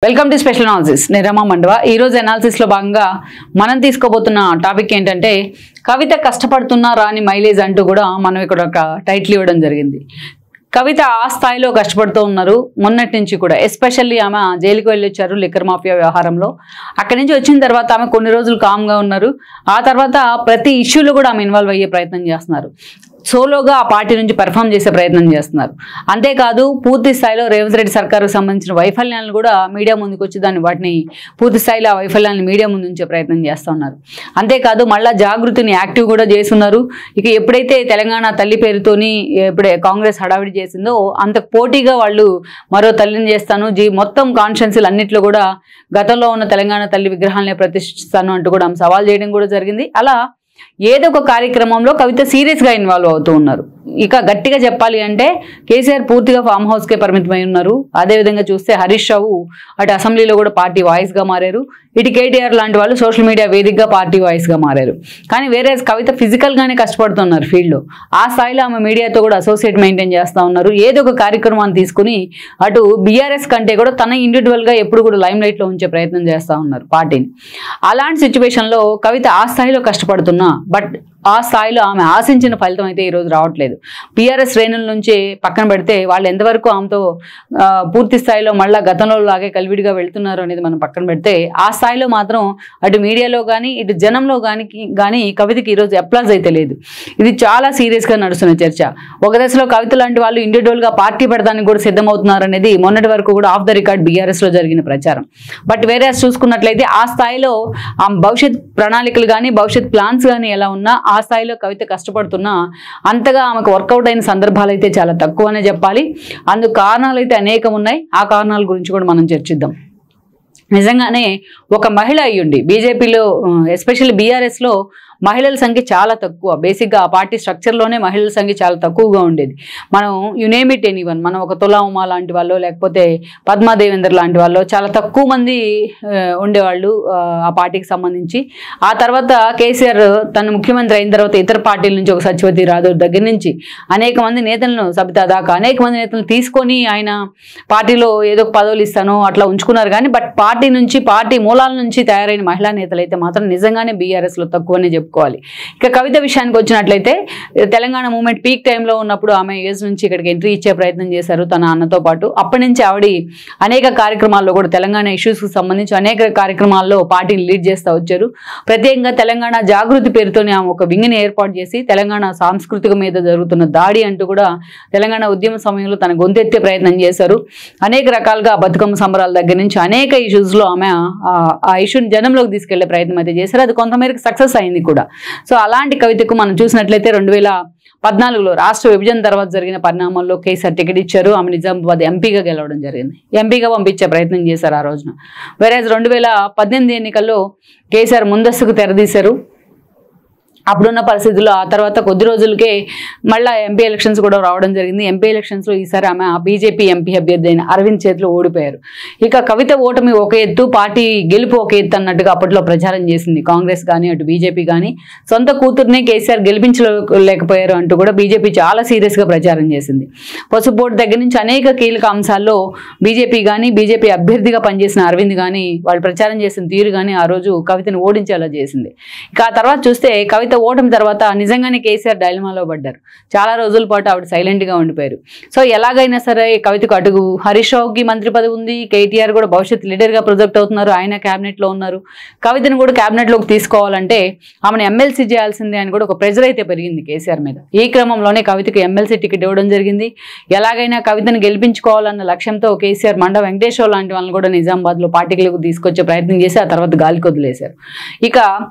Welcome to special analysis. నేను రమా మండవ. ఈరోజు అనాలిసిస్లో భాగంగా మనం తీసుకోబోతున్న టాపిక్ ఏంటంటే కవిత కష్టపడుతున్నా రాని మైలేజ్ అంటూ కూడా మనం ఇక్కడ ఒక టైటిల్ ఇవ్వడం జరిగింది. కవిత ఆ స్థాయిలో కష్టపడుతూ ఉన్నారు మొన్నటి నుంచి కూడా. ఎస్పెషల్లీ ఆమె జైలుకి వెళ్ళి వచ్చారు లిక్కర్ మాఫియా వ్యవహారంలో. అక్కడి నుంచి వచ్చిన తర్వాత ఆమె కొన్ని రోజులు కామ్గా ఉన్నారు. ఆ తర్వాత ప్రతి ఇష్యూలో కూడా ఆమె ఇన్వాల్వ్ అయ్యే ప్రయత్నం చేస్తున్నారు. సోలోగా ఆ పార్టీ నుంచి పెర్ఫామ్ చేసే ప్రయత్నం చేస్తున్నారు. అంతేకాదు పూర్తి స్థాయిలో రేవంత్ రెడ్డి సర్కారుకు సంబంధించిన వైఫల్యాలను కూడా మీడియా ముందుకు వచ్చి వాటిని పూర్తి స్థాయిలో ఆ వైఫల్యాలను మీడియా ముందు ఉంచే ప్రయత్నం చేస్తూ ఉన్నారు. అంతేకాదు మళ్ళా జాగృతిని యాక్టివ్ కూడా చేస్తున్నారు. ఇక ఎప్పుడైతే తెలంగాణ తల్లి పేరుతోని ఎప్పుడే కాంగ్రెస్ హడావిడి చేసిందో అంతకు పోటీగా వాళ్ళు మరో తల్లిని చేస్తాను, మొత్తం కాన్స్టిట్యున్సీలు అన్నింటిలో కూడా గతంలో ఉన్న తెలంగాణ తల్లి విగ్రహాలనే ప్రతిష్ఠిస్తాను అంటూ కూడా ఆమె సవాల్ చేయడం కూడా జరిగింది. అలా ఏదో ఒక కార్యక్రమంలో కవిత సీరియస్గా ఇన్వాల్వ్ అవుతూ ఉన్నారు. ఇక గట్టిగా చెప్పాలి అంటే కేసీఆర్ పూర్తిగా ఫామ్ హౌస్కే పరిమితమై ఉన్నారు. అదేవిధంగా చూస్తే హరీష్ రావు అటు అసెంబ్లీలో కూడా పార్టీ వాయిస్గా మారారు. ఇటు కేటీఆర్ లాంటి వాళ్ళు సోషల్ మీడియా వేదికగా పార్టీ వాయిస్గా మారారు. కానీ వేరే కవిత ఫిజికల్గానే కష్టపడుతున్నారు ఫీల్డ్లో. ఆ స్థాయిలో ఆమె మీడియాతో కూడా అసోసియేట్ మెయింటైన్ చేస్తూ ఉన్నారు. ఏదో ఒక కార్యక్రమాన్ని తీసుకుని అటు బీఆర్ఎస్ కంటే కూడా తన ఇండివిజువల్గా ఎప్పుడు కూడా లైమ్ లైట్లో ఉంచే ప్రయత్నం చేస్తూ ఉన్నారు పార్టీని. అలాంటి సిచ్యువేషన్లో కవిత ఆ స్థాయిలో కష్టపడుతున్నా బట్ ఆ స్థాయిలో ఆమె ఆశించిన ఫలితం అయితే ఈరోజు రావట్లేదు. పిఆర్ఎస్ శ్రేణుల నుంచి పక్కన పెడితే వాళ్ళు ఎంతవరకు ఆమెతో పూర్తి స్థాయిలో మళ్ళీ గతంలో లాగే కలివిడిగా వెళ్తున్నారు అనేది మనం పక్కన పెడితే ఆ స్థాయిలో మాత్రం అటు మీడియాలో కానీ ఇటు జనంలో కానీ కవితకి ఈరోజు అప్లాజ్ అయితే లేదు. ఇది చాలా సీరియస్గా నడుస్తున్న చర్చ. ఒక దశలో కవిత లాంటి వాళ్ళు ఇండివిజువల్గా పార్టీ పెడతానికి కూడా సిద్ధమవుతున్నారు అనేది మొన్నటి వరకు కూడా ఆఫ్ ద రికార్డ్ బీఆర్ఎస్లో జరిగిన ప్రచారం. బట్ వేరే చూసుకున్నట్లయితే ఆ స్థాయిలో ఆ భవిష్యత్ ప్రణాళికలు కానీ భవిష్యత్ ప్లాన్స్ కానీ ఎలా ఉన్నా ఆ స్థాయిలో కవిత కష్టపడుతున్నా అంతగా ఆమెకు వర్కౌట్ అయిన సందర్భాలు అయితే చాలా తక్కువనే చెప్పాలి. అందుకు కారణాలు అయితే అనేకం ఉన్నాయి. ఆ కారణాల గురించి కూడా మనం చర్చిద్దాం. నిజంగానే ఒక మహిళ అయ్యుండి బీజేపీలో ఎస్పెషల్లీ బీఆర్ఎస్లో మహిళల సంఖ్య చాలా తక్కువ. బేసిక్గా ఆ పార్టీ స్ట్రక్చర్లోనే మహిళల సంఖ్య చాలా తక్కువగా ఉండేది. మనం యునేమ్ ఇట్ ఎనీవన్, మనం ఒక తులా ఉమా లాంటి వాళ్ళు లేకపోతే పద్మా దేవేందర్ లాంటి వాళ్ళు చాలా తక్కువ మంది ఉండేవాళ్ళు ఆ పార్టీకి సంబంధించి. ఆ తర్వాత కేసీఆర్ తను ముఖ్యమంత్రి అయిన తర్వాత ఇతర పార్టీల నుంచి ఒక సత్యవతి రాథోడ్ దగ్గర నుంచి అనేక మంది నేతలను సబితా దాకా అనేక మంది నేతలను తీసుకొని ఆయన పార్టీలో ఏదో ఒక పదవులు ఇస్తాను అట్లా ఉంచుకున్నారు. కానీ బట్ పార్టీ నుంచి పార్టీ మూలాల నుంచి తయారైన మహిళా నేతలు అయితే మాత్రం నిజంగానే బీఆర్ఎస్లో తక్కువనే చెప్పుకోవాలి. ఇక కవిత విషయానికి వచ్చినట్లయితే తెలంగాణ మూవ్మెంట్ పీక్ టైంలో ఉన్నప్పుడు ఆమె యూఎస్ నుంచి ఇక్కడికి ఎంట్రీ ఇచ్చే ప్రయత్నం చేశారు తన అన్నతో పాటు. అప్పటి నుంచి ఆవిడ అనేక కార్యక్రమాల్లో కూడా తెలంగాణ ఇష్యూస్కి సంబంధించి అనేక కార్యక్రమాల్లో పార్టీని లీడ్ చేస్తూ వచ్చారు. ప్రత్యేకంగా తెలంగాణ జాగృతి పేరుతోనే ఆమె ఒక వింగ్ని ఏర్పాటు చేసి తెలంగాణ సాంస్కృతిక మీద జరుగుతున్న దాడి అంటూ కూడా తెలంగాణ ఉద్యమ సమయంలో తన గొంతెత్తే ప్రయత్నం చేశారు. అనేక రకాలుగా బతుకమ్మ సంబరాల దగ్గర నుంచి అనేక ఇష్యూస్లో ఆమె ఆ ఇష్యూని జనంలోకి తీసుకెళ్లే ప్రయత్నం అయితే చేశారు. అది కొంతమేరకు సక్సెస్ అయింది కూడా. సో అలాంటి కవితకు మనం చూసినట్లయితే 2014లో రాష్ట్ర విభజన తర్వాత జరిగిన పరిణామాల్లో కేసీఆర్ టికెట్ ఇచ్చారు. ఆమె నిజామాబాద్ ఎంపీగా గెలవడం జరిగింది. ఎంపీగా పంపించే ప్రయత్నం చేశారు ఆ రోజున. వేరే 2018 ఎన్నికల్లో కేసీఆర్ ముందస్తుకు తెరదీశారు. అప్పుడున్న పరిస్థితుల్లో ఆ తర్వాత కొద్ది రోజులకే మళ్ళీ ఎంపీ ఎలక్షన్స్ కూడా రావడం జరిగింది. ఎంపీ ఎలక్షన్స్లో ఈసారి ఆమె బీజేపీ ఎంపీ అభ్యర్థి అయిన అరవింద్ చేతిలో ఓడిపోయారు. ఇక కవిత ఓటమి ఒక ఎత్తు, పార్టీ గెలుపు ఒక ఎత్తు అన్నట్టుగా అప్పట్లో ప్రచారం చేసింది కాంగ్రెస్ కానీ అటు బీజేపీ కానీ. సొంత కూతుర్నే కేసీఆర్ గెలిపించలేకపోయారు అంటూ కూడా బీజేపీ చాలా సీరియస్గా ప్రచారం చేసింది. పసుపు బోర్డు దగ్గర నుంచి అనేక కీలక అంశాల్లో బీజేపీ కానీ బీజేపీ అభ్యర్థిగా పనిచేసిన అరవింద్ కానీ వాళ్ళు ప్రచారం చేసిన తీరు కానీ ఆ రోజు కవితను ఓడించేలా చేసింది. ఇక ఆ తర్వాత చూస్తే కవిత ఓటమి తర్వాత నిజంగానే కేసీఆర్ డైలమాలో పడ్డారు. చాలా రోజుల పాటు ఆవిడ సైలెంట్గా ఉండిపోయారు. సో ఎలాగైనా సరే కవితకు అటుగు హరీష్ రావుకి మంత్రి పదవి ఉంది, కేటీఆర్ కూడా భవిష్యత్ లీడర్గా ప్రొజెక్ట్ అవుతున్నారు, ఆయన క్యాబినెట్లో ఉన్నారు. కవితను కూడా క్యాబినెట్లోకి తీసుకోవాలంటే ఆమెను ఎమ్మెల్సీ చేయాల్సిందే అని కూడా ఒక ప్రెజర్ అయితే పెరిగింది కేసీఆర్ మీద. ఈ క్రమంలోనే కవితకు ఎమ్మెల్సీ టికెట్ ఇవ్వడం జరిగింది. ఎలాగైనా కవితను గెలిపించుకోవాలన్న లక్ష్యంతో కేసీఆర్ మండ వెంకటేశ్వర లాంటి వాళ్ళని కూడా నిజామాబాద్లో పార్టీలకు తీసుకొచ్చే ప్రయత్నం చేసి ఆ తర్వాత గాలికి వదిలేశారు. ఇక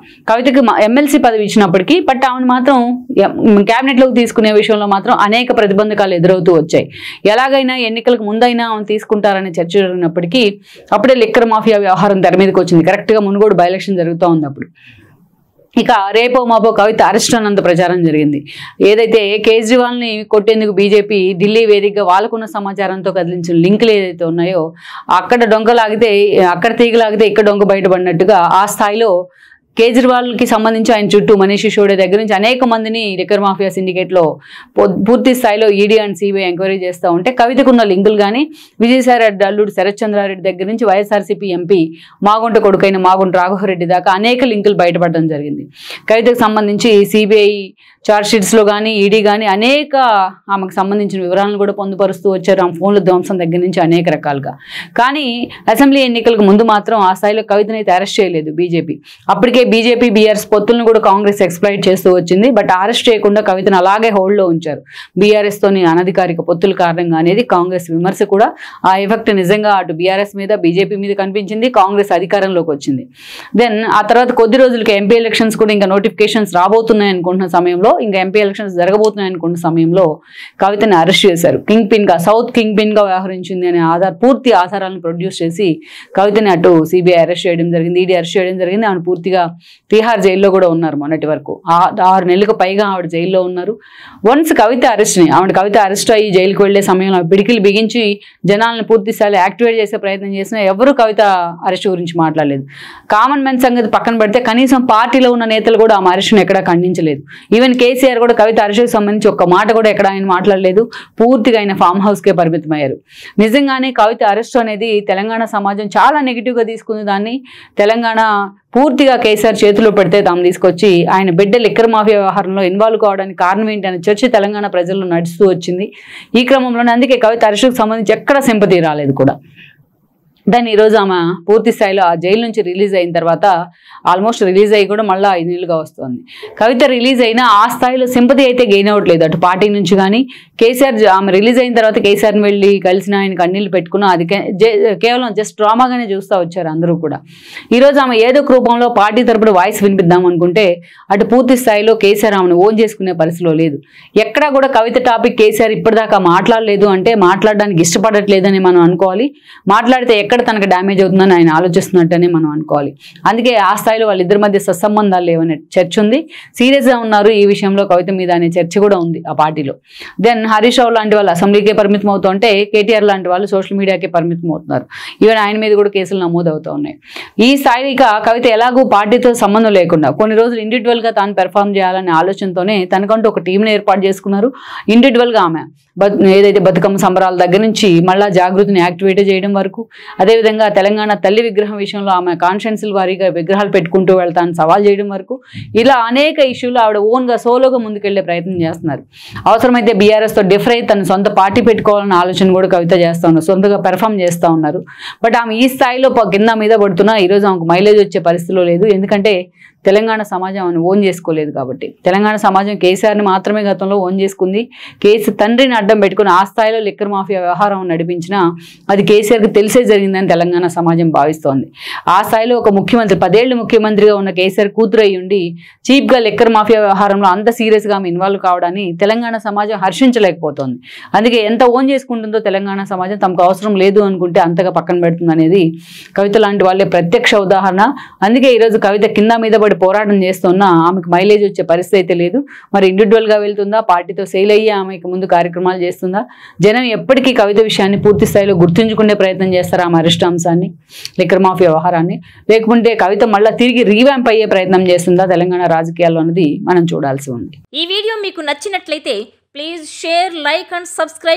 కవితకు ఎమ్మెల్సీ పదవి ఇచ్చినప్పుడు బట్ ఆమెను మాత్రం క్యాబినెట్లోకి తీసుకునే విషయంలో మాత్రం అనేక ప్రతిబంధకాలు ఎదురవుతూ వచ్చాయి. ఎలాగైనా ఎన్నికలకు ముందైనా ఆమె తీసుకుంటారనే చర్చ జరిగినప్పటికీ అప్పుడే లిక్కర్ మాఫియా వ్యవహారం తెర మీదకి వచ్చింది. కరెక్ట్గా మునుగోడు బై ఎలక్షన్ జరుగుతూ ఉంది అప్పుడు. ఇక రేపో మాపో కవిత అరెస్ట్ అన్నంత ప్రచారం జరిగింది. ఏదైతే కేజ్రీవాల్ని కొట్టేందుకు బీజేపీ ఢిల్లీ వేదికగా వాళ్ళకున్న సమాచారంతో కదిలించిన లింకులు ఏదైతే ఉన్నాయో అక్కడ డొంక లాగితే అక్కడ తీగలాగితే ఇక్కడ డొంక బయటపడినట్టుగా ఆ స్థాయిలో కేజ్రీవాల్కి సంబంధించి ఆయన చుట్టూ మనీష్ సిసోడియా దగ్గర నుంచి అనేక మందిని లిక్కర్ మాఫియా సిండికేట్లో పూర్తి స్థాయిలో ఈడీ అండ్ సిబిఐ ఎంక్వైరీ చేస్తూ ఉంటే కవితకున్న లింకులు కానీ విజయసాయి రెడ్డి అల్లుడు శరత్ చంద్రారెడ్డి దగ్గర నుంచి వైఎస్ఆర్సీపీ ఎంపీ మాగుంట కొడుకైన మాగుంట రాఘవరెడ్డి దాకా అనేక లింకులు బయటపడడం జరిగింది. కవితకు సంబంధించి సిబిఐ చార్జ్షీట్స్లో కానీ ఈడీ కానీ అనేక ఆమెకు సంబంధించిన వివరాలను కూడా పొందుపరుస్తూ వచ్చారు. ఆమె ఫోన్ల ధ్వంసం దగ్గర నుంచి అనేక రకాలుగా. కానీ అసెంబ్లీ ఎన్నికలకు ముందు మాత్రం ఆ స్థాయిలో కవితని అయితే అరెస్ట్ చేయలేదు బీజేపీ. అప్పటికే బీజేపీ బీఆర్ఎస్ పొత్తులను కూడా కాంగ్రెస్ ఎక్స్ప్లాయిట్ చేస్తూ వచ్చింది. బట్ అరెస్ట్ చేయకుండా కవితను అలాగే హోల్డ్లో ఉంచారు. బీఆర్ఎస్తోని అనధికారిక పొత్తుల కారణంగా అనేది కాంగ్రెస్ విమర్శ కూడా. ఆ ఎఫెక్ట్ నిజంగా అటు బీఆర్ఎస్ మీద బీజేపీ మీద కనిపించింది. కాంగ్రెస్ అధికారంలోకి వచ్చింది. దెన్ ఆ తర్వాత కొద్ది రోజులకి ఎంపీ ఎలక్షన్స్ కూడా ఇంకా నోటిఫికేషన్స్ రాబోతున్నాయి అనుకుంటున్న సమయంలో, ఇంకా ఎంపీ ఎలక్షన్స్ జరగబోతున్నాయి అనుకున్న సమయంలో కవితని అరెస్ట్ చేశారు. సౌత్ కింగ్ పిన్ గా వ్యవహరించింది అనే పూర్తి ఆధారాలను ప్రొడ్యూస్ చేసి కవితని అటు సిబిఐ అరెస్ట్ చేయడం జరిగింది, ఈడీ అరెస్ట్ చేయడం జరిగింది. ఆమె పూర్తిగా తిహార్ జైల్లో కూడా ఉన్నారు. మొన్నటి వరకు 6 నెలలకు పైగా ఆవిడ జైల్లో ఉన్నారు. వన్స్ కవిత అరెస్ట్ అయ్యి జైలుకు వెళ్లే సమయంలో పిడికిలు బిగించి జనాలను పూర్తి స్థాయిలో యాక్టివేట్ చేసే ప్రయత్నం చేసినా ఎవరు కవిత అరెస్ట్ గురించి మాట్లాడలేదు. కామన్ మెన్ సంగతి పక్కన పెడితే కనీసం పార్టీలో ఉన్న నేతలు కూడా ఆమె అరెస్ట్ను ఎక్కడా ఖండించలేదు. ఈవెన్ కేసీఆర్ కూడా కవిత అరెస్ట్కి సంబంధించి ఒక్క మాట కూడా ఎక్కడ ఆయన మాట్లాడలేదు. పూర్తిగా ఆయన ఫామ్ హౌస్కే పరిమితమయ్యారు. నిజంగానే కవిత అరెస్ట్ అనేది తెలంగాణ సమాజం చాలా నెగిటివ్గా తీసుకుంది. దాన్ని తెలంగాణ పూర్తిగా కేసీఆర్ చేతిలో పెడితే తాము తీసుకొచ్చి ఆయన బిడ్డ లిక్కర్ మాఫియా వ్యవహారంలో ఇన్వాల్వ్ కావడానికి కారణం ఏంటి అనే చర్చ తెలంగాణ ప్రజల్లో నడుస్తూ వచ్చింది. ఈ క్రమంలోనే అందుకే కవిత అరెస్ట్కి సంబంధించి ఎక్కడ సింపతి రాలేదు కూడా. దాన్ని ఈరోజు ఆమె పూర్తి స్థాయిలో ఆ జైలు నుంచి రిలీజ్ అయిన తర్వాత ఆల్మోస్ట్ రిలీజ్ అయ్యి కూడా మళ్ళీ 5 నెలలుగా వస్తుంది. కవిత రిలీజ్ అయినా ఆ స్థాయిలో సింపతి అయితే గెయిన్ అవ్వట్లేదు అటు పార్టీ నుంచి కానీ. కేసీఆర్ ఆమె రిలీజ్ అయిన తర్వాత కేసీఆర్ని వెళ్ళి కలిసిన ఆయన కన్నీళ్ళు పెట్టుకున్న అది కేవలం జస్ట్ డ్రామాగానే చూస్తూ వచ్చారు అందరూ కూడా. ఈరోజు ఆమె ఏదో ఒక రూపంలో పార్టీ తరపున వాయిస్ వినిపిద్దాం అనుకుంటే అటు పూర్తి స్థాయిలో కేసీఆర్ ఆమెను ఓన్ చేసుకునే పరిస్థితిలో లేదు. ఎక్కడా కూడా కవిత టాపిక్ కేసీఆర్ ఇప్పటిదాకా మాట్లాడలేదు అంటే మాట్లాడడానికి ఇష్టపడట్లేదని మనం అనుకోవాలి. మాట్లాడితే ఎక్కడ తనకు డ్యామేజ్ అవుతుందని ఆయన ఆలోచిస్తున్నట్టనే మనం అనుకోవాలి. అందుకే ఆ స్థాయిలో వాళ్ళిద్దరి మధ్య సత్సంబంధాలు లేవనే చర్చ ఉంది. సీరియస్గా ఉన్నారు ఈ విషయంలో కవిత మీద అనే చర్చ కూడా ఉంది ఆ పార్టీలో. దెన్ హరీష్ రావు లాంటి వాళ్ళు అసెంబ్లీకే పరిమితం అవుతుంటే కేటీఆర్ లాంటి వాళ్ళు సోషల్ మీడియాకే పరిమితం అవుతున్నారు. ఈవెన్ ఆయన మీద కూడా కేసులు నమోదు అవుతూ ఉన్నాయి. ఈ స్థాయిక కవిత ఎలాగూ పార్టీతో సంబంధం లేకుండా కొన్ని రోజులు ఇండివిజువల్గా తాను పెర్ఫామ్ చేయాలనే ఆలోచనతోనే తనకంటూ ఒక టీంని ఏర్పాటు చేసుకున్నారు. ఇండివిజువల్గా ఆమె ఏదైతే బతుకమ్మ సంబరాల దగ్గర నుంచి మళ్ళా జాగృతిని యాక్టివేట్ చేయడం వరకు, అదేవిధంగా తెలంగాణ తల్లి విగ్రహం విషయంలో ఆమె కాన్షియన్స్ల వారీగా విగ్రహాలు పెట్టుకుంటూ వెళ్తాను సవాల్ చేయడం వరకు ఇలా అనేక ఇష్యూలు ఆవిడ ఓన్గా సోలోగా ముందుకెళ్లే ప్రయత్నం చేస్తున్నారు. అవసరమైతే బీఆర్ఎస్తో డిఫర్ అయి తన సొంత పార్టీ పెట్టుకోవాలన్న ఆలోచన కూడా కవిత చేస్తూ ఉన్నారు. సొంతగా పెర్ఫామ్ చేస్తూ ఉన్నారు. బట్ ఆమె ఈ స్థాయిలో కింద మీద పడుతున్నా ఈరోజు ఆమెకు మైలేజ్ వచ్చే పరిస్థితిలో లేదు. ఎందుకంటే తెలంగాణ సమాజం ఆమెను ఓన్ చేసుకోలేదు కాబట్టి. తెలంగాణ సమాజం కేసీఆర్ని మాత్రమే గతంలో ఓన్ చేసుకుంది. తండ్రిని అడ్డం పెట్టుకుని ఆ స్థాయిలో లిక్కర్ మాఫియా వ్యవహారం నడిపించినా అది కేసీఆర్కి తెలిసే జరిగిందని తెలంగాణ సమాజం భావిస్తోంది. ఆ స్థాయిలో ఒక ముఖ్యమంత్రి 10 ఏళ్ళు ముఖ్యమంత్రిగా ఉన్న కేసీఆర్ కూతురు అయి ఉండి చీప్గా లిక్కర్ మాఫియా వ్యవహారంలో అంత సీరియస్గా ఆమె ఇన్వాల్వ్ కావడాన్ని తెలంగాణ సమాజం హర్షించలేకపోతోంది. అందుకే ఎంత ఓన్ చేసుకుంటుందో తెలంగాణ సమాజం తమకు అవసరం లేదు అనుకుంటే అంతగా పక్కన పెడుతుంది అనేది కవిత లాంటి వాళ్ళే ప్రత్యక్ష ఉదాహరణ. అందుకే ఈరోజు కవిత కింద మీద పడి పోరాటం చేస్తున్నా ఆమెకు మైలేజ్ వచ్చే పరిస్థితి అయితే లేదు. మరి ఇండివిజువల్గా వెళ్తుందా, పార్టీతో సేల్ అయ్యి ఆమెకు ముందు కార్యక్రమాలు చేస్తుందా? జనం ఎప్పటికీ కవిత విషయాన్ని పూర్తి స్థాయిలో గుర్తుంచుకునే ప్రయత్నం చేస్తారా ఆమె అరెస్ట్ అంశాన్ని, లిక్కర్ మాఫియా వ్యవహారాన్ని? లేకుంటే కవిత మళ్ళీ తిరిగి రీవ్యాంప్ అయ్యే ప్రయత్నం చేస్తుందా తెలంగాణ రాజకీయాల్లో అన్నది మనం చూడాల్సి ఉంది. ఈ వీడియో మీకు నచ్చినట్లయితే please share, like and subscribe.